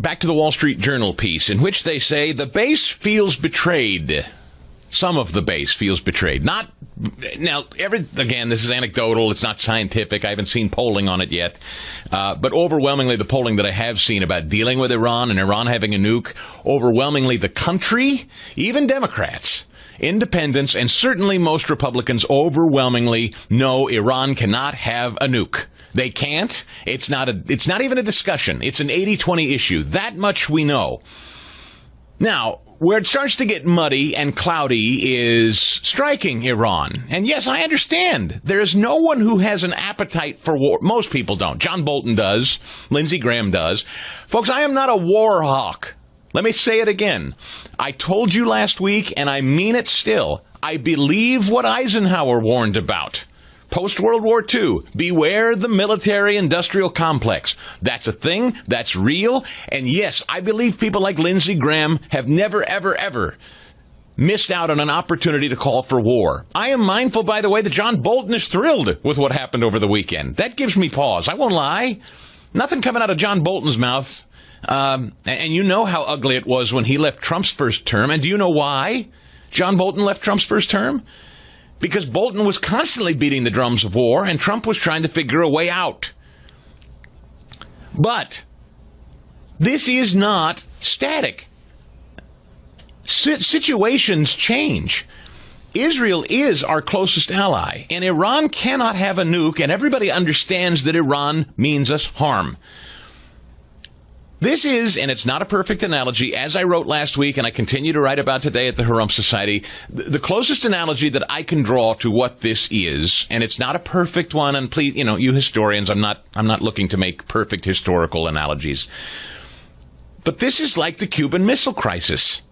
Back to the Wall Street Journal piece, in which they say the base feels betrayed. Some of the base feels betrayed. Again, this is anecdotal. It's not scientific. I haven't seen polling on it yet. But overwhelmingly, the polling that I have seen about dealing with Iran and Iran having a nuke, overwhelmingly the country, even Democrats, independents, and certainly most Republicans overwhelmingly know Iran cannot have a nuke. They can't. It's not even a discussion. It's an 80-20 issue. That much we know. Now, where it starts to get muddy and cloudy is striking Iran. And yes, I understand. There is no one who has an appetite for war. Most people don't. John Bolton does. Lindsey Graham does. Folks, I am not a war hawk. Let me say it again. I told you last week, and I mean it still. I believe what Eisenhower warned about. Post-World War II, beware the military-industrial complex. That's a thing. That's real. And yes, I believe people like Lindsey Graham have never, ever, ever missed out on an opportunity to call for war. I am mindful, by the way, that John Bolton is thrilled with what happened over the weekend. That gives me pause. I won't lie. Nothing coming out of John Bolton's mouth. And you know how ugly it was when he left Trump's first term. And do you know why John Bolton left Trump's first term? Because Bolton was constantly beating the drums of war, and Trump was trying to figure a way out. But this is not static. Situations change. Israel is our closest ally, and Iran cannot have a nuke, and everybody understands that Iran means us harm. This is, and it's not a perfect analogy, as I wrote last week and I continue to write about today at the Haram Society, the closest analogy that I can draw to what this is, and it's not a perfect one, and please, you historians, I'm not looking to make perfect historical analogies. But this is like the Cuban Missile Crisis.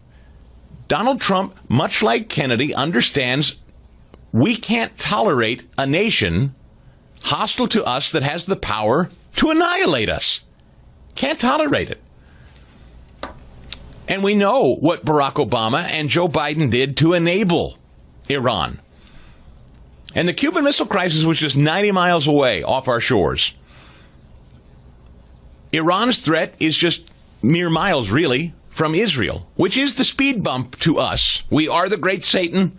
Donald Trump, much like Kennedy, understands we can't tolerate a nation hostile to us that has the power to annihilate us. Can't tolerate it. And we know what Barack Obama and Joe Biden did to enable Iran. And the Cuban Missile Crisis was just 90 miles away off our shores. Iran's threat is just mere miles, really, from Israel, which is the speed bump to us. We are the great Satan.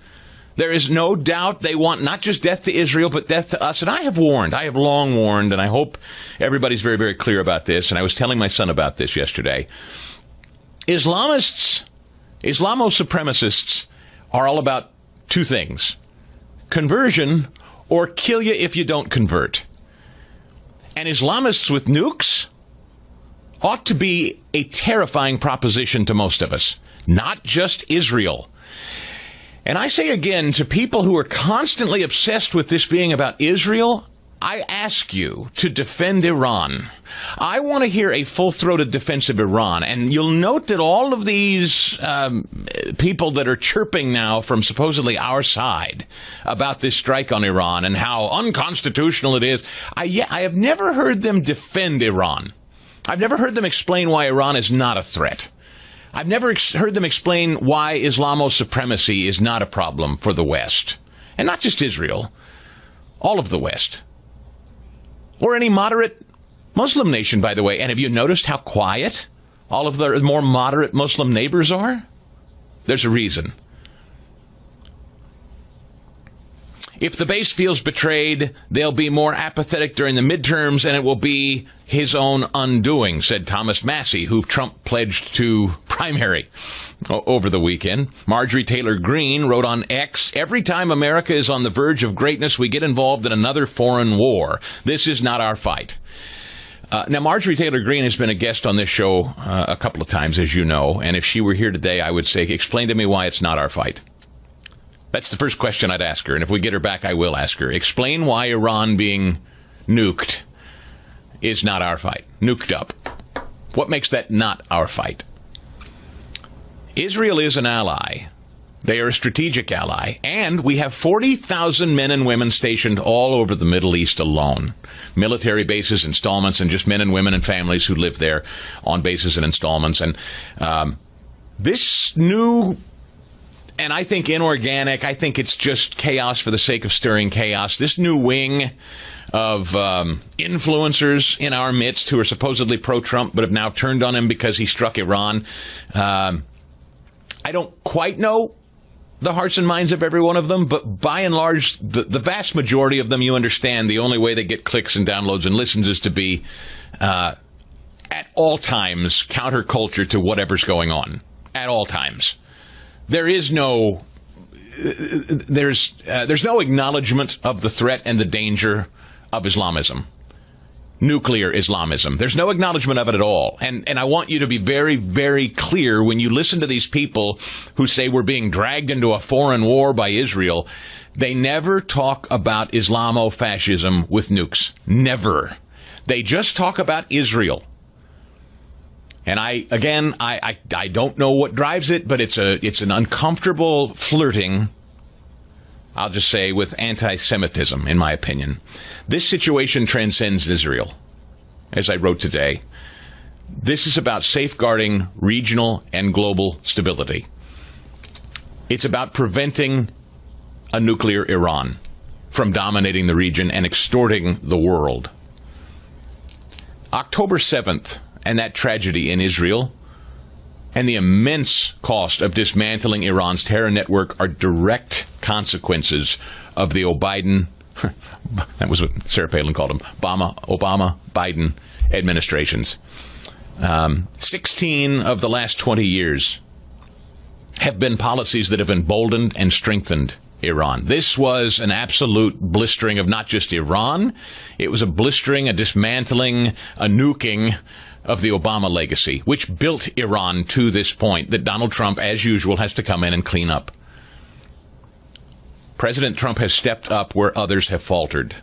There is no doubt they want not just death to Israel, but death to us. And I have long warned, and I hope everybody's very, very clear about this. And I was telling my son about this yesterday. Islamo-supremacists are all about two things: conversion or kill you if you don't convert. And Islamists with nukes ought to be a terrifying proposition to most of us, not just Israel. And I say again to people who are constantly obsessed with this being about Israel, I ask you to defend Iran. I want to hear a full-throated defense of Iran. And you'll note that all of these people that are chirping now from supposedly our side about this strike on Iran and how unconstitutional it is, I have never heard them defend Iran. I've never heard them explain why Iran is not a threat. I've never heard them explain why Islamo-supremacy is not a problem for the West. And not just Israel, all of the West. Or any moderate Muslim nation, by the way. And have you noticed how quiet all of the more moderate Muslim neighbors are? There's a reason. If the base feels betrayed, they'll be more apathetic during the midterms, and it will be his own undoing, said Thomas Massie, who Trump pledged to primary over the weekend. Marjorie Taylor Greene wrote on X, "Every time America is on the verge of greatness, we get involved in another foreign war. This is not our fight." Now, Marjorie Taylor Greene has been a guest on this show a couple of times, as you know, and if she were here today, I would say, explain to me why it's not our fight. That's the first question I'd ask her, and if we get her back, I will ask her. Explain why Iran being nuked is not our fight. Nuked up. What makes that not our fight? Israel is an ally. They are a strategic ally, and we have 40,000 men and women stationed all over the Middle East alone. Military bases, installments, and just men and women and families who live there on bases and installments. And this new... And I think inorganic, I think it's just chaos for the sake of stirring chaos. This new wing of influencers in our midst who are supposedly pro-Trump but have now turned on him because he struck Iran. I don't quite know the hearts and minds of every one of them, but by and large, the vast majority of them, you understand the only way they get clicks and downloads and listens is to be at all times counterculture to whatever's going on. At all times. There's no acknowledgement of the threat and the danger of Islamism. Nuclear Islamism. There's no acknowledgement of it at all. And I want you to be very, very clear when you listen to these people who say we're being dragged into a foreign war by Israel. They never talk about Islamo-fascism with nukes. Never. They just talk about Israel. And I don't know what drives it, but it's an uncomfortable flirting, I'll just say, with anti-Semitism, in my opinion. This situation transcends Israel, as I wrote today. This is about safeguarding regional and global stability. It's about preventing a nuclear Iran from dominating the region and extorting the world. October 7th and that tragedy in Israel and the immense cost of dismantling Iran's terror network are direct consequences of the Biden, that was what Sarah Palin called him, Obama-Biden administrations. 16 of the last 20 years have been policies that have emboldened and strengthened Iran. This was an absolute blistering of not just Iran, it was a blistering, a dismantling, a nuking of the Obama legacy, which built Iran to this point that Donald Trump, as usual, has to come in and clean up. President Trump has stepped up where others have faltered,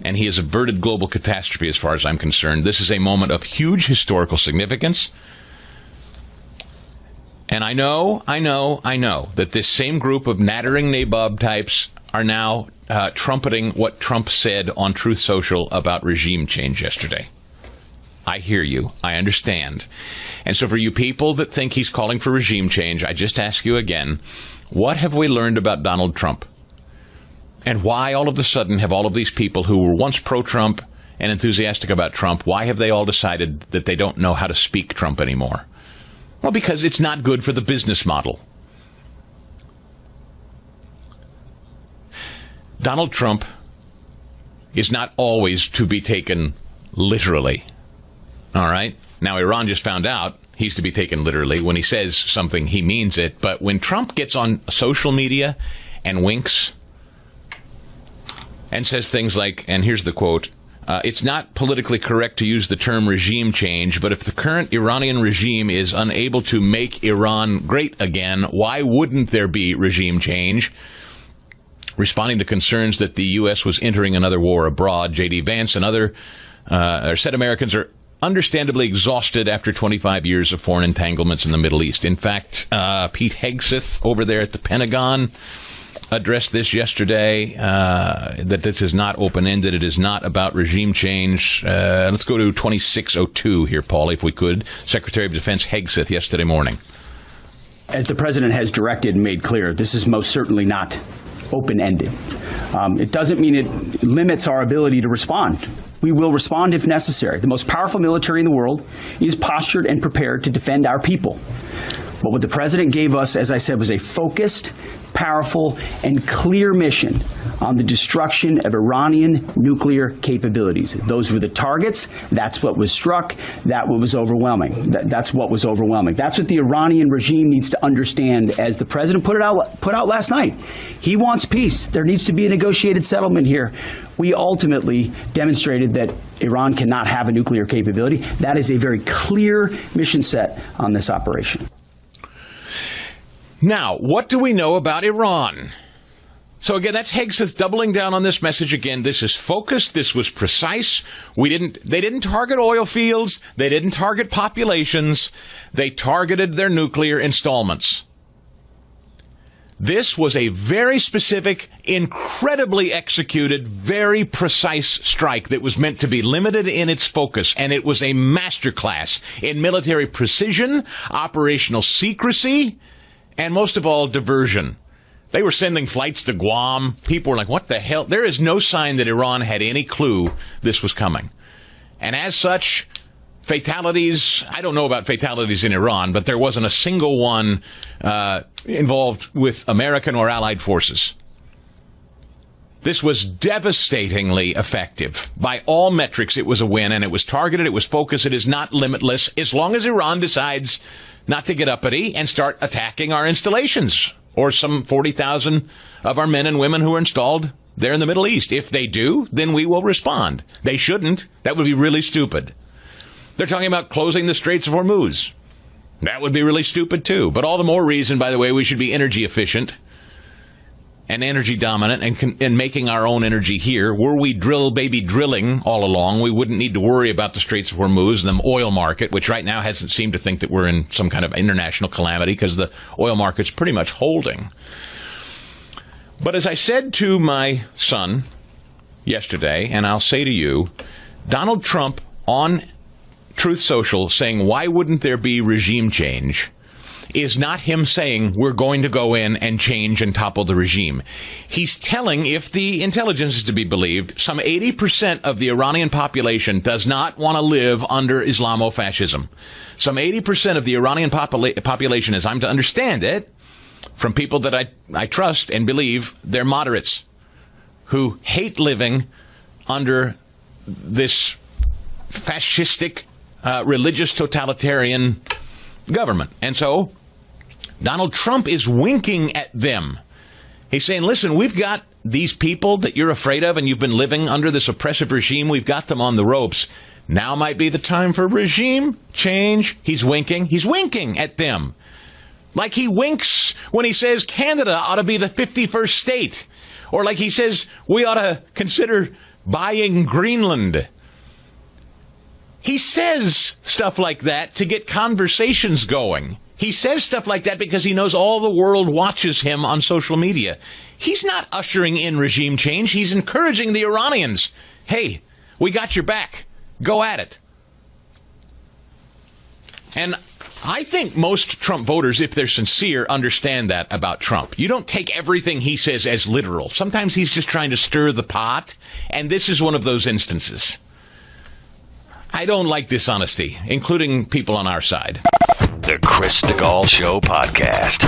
and he has averted global catastrophe as far as I'm concerned. This is a moment of huge historical significance. And I know that this same group of nattering nabob types are now trumpeting what Trump said on Truth Social about regime change yesterday. I hear you. I understand. And so for you people that think he's calling for regime change, I just ask you again, what have we learned about Donald Trump? And why all of a sudden have all of these people who were once pro-Trump and enthusiastic about Trump, why have they all decided that they don't know how to speak Trump anymore? Well, because it's not good for the business model. Donald Trump is not always to be taken literally. All right? Now, Iran just found out he's to be taken literally. When he says something, he means it. But when Trump gets on social media and winks and says things like, and here's the quote, it's not politically correct to use the term regime change, but if the current Iranian regime is unable to make Iran great again, why wouldn't there be regime change? Responding to concerns that the U.S. was entering another war abroad, J.D. Vance and other said Americans are understandably exhausted after 25 years of foreign entanglements in the Middle East. In fact, Pete Hegseth over there at the Pentagon addressed this yesterday, that this is not open-ended. It is not about regime change. Let's go to 2602 here, Paul, if we could. Secretary of Defense Hegseth yesterday morning. As the president has directed and made clear, this is most certainly not open-ended. It doesn't mean it limits our ability to respond. We will respond if necessary. The most powerful military in the world is postured and prepared to defend our people. But what the president gave us, as I said, was a focused, powerful, and clear mission on the destruction of Iranian nuclear capabilities. Those were the targets. That's what was struck. That was overwhelming. That's what was overwhelming. That's what the Iranian regime needs to understand, as the president put out last night. He wants peace. There needs to be a negotiated settlement here. We ultimately demonstrated that Iran cannot have a nuclear capability. That is a very clear mission set on this operation. Now, what do we know about Iran? So again, that's Hegseth doubling down on this message again. This is focused. This was precise. They didn't target oil fields. They didn't target populations. They targeted their nuclear installments. This was a very specific, incredibly executed, very precise strike that was meant to be limited in its focus. And it was a masterclass in military precision, operational secrecy, and most of all, diversion. They were sending flights to Guam. People were like, what the hell? There is no sign that Iran had any clue this was coming. And as such, fatalities, I don't know about fatalities in Iran, but there wasn't a single one involved with American or allied forces. This was devastatingly effective. By all metrics, it was a win, and it was targeted, it was focused, it is not limitless, as long as Iran decides not to get uppity and start attacking our installations, or some 40,000 of our men and women who are installed there in the Middle East. If they do, then we will respond. They shouldn't. That would be really stupid. They're talking about closing the Straits of Hormuz. That would be really stupid, too. But all the more reason, by the way, we should be energy efficient and energy dominant and making our own energy here. Were we drilling all along, we wouldn't need to worry about the Straits of Hormuz and the oil market, which right now hasn't seemed to think that we're in some kind of international calamity because the oil market's pretty much holding. But as I said to my son yesterday, and I'll say to you, Donald Trump on Truth Social saying, why wouldn't there be regime change, is not him saying we're going to go in and change and topple the regime. He's telling, if the intelligence is to be believed, some 80% of the Iranian population does not want to live under Islamo-fascism. Some 80% of the Iranian population, as I'm to understand it, from people that I trust and believe, they're moderates who hate living under this fascistic, religious, totalitarian government. And so Donald Trump is winking at them. He's saying, listen, we've got these people that you're afraid of and you've been living under this oppressive regime. We've got them on the ropes. Now might be the time for regime change. He's winking. He's winking at them. Like he winks when he says Canada ought to be the 51st state. Or like he says we ought to consider buying Greenland. He says stuff like that to get conversations going. He says stuff like that because he knows all the world watches him on social media. He's not ushering in regime change. He's encouraging the Iranians. Hey, we got your back. Go at it. And I think most Trump voters, if they're sincere, understand that about Trump. You don't take everything he says as literal. Sometimes he's just trying to stir the pot, and this is one of those instances. I don't like dishonesty, including people on our side. The Chris Stigall Show podcast.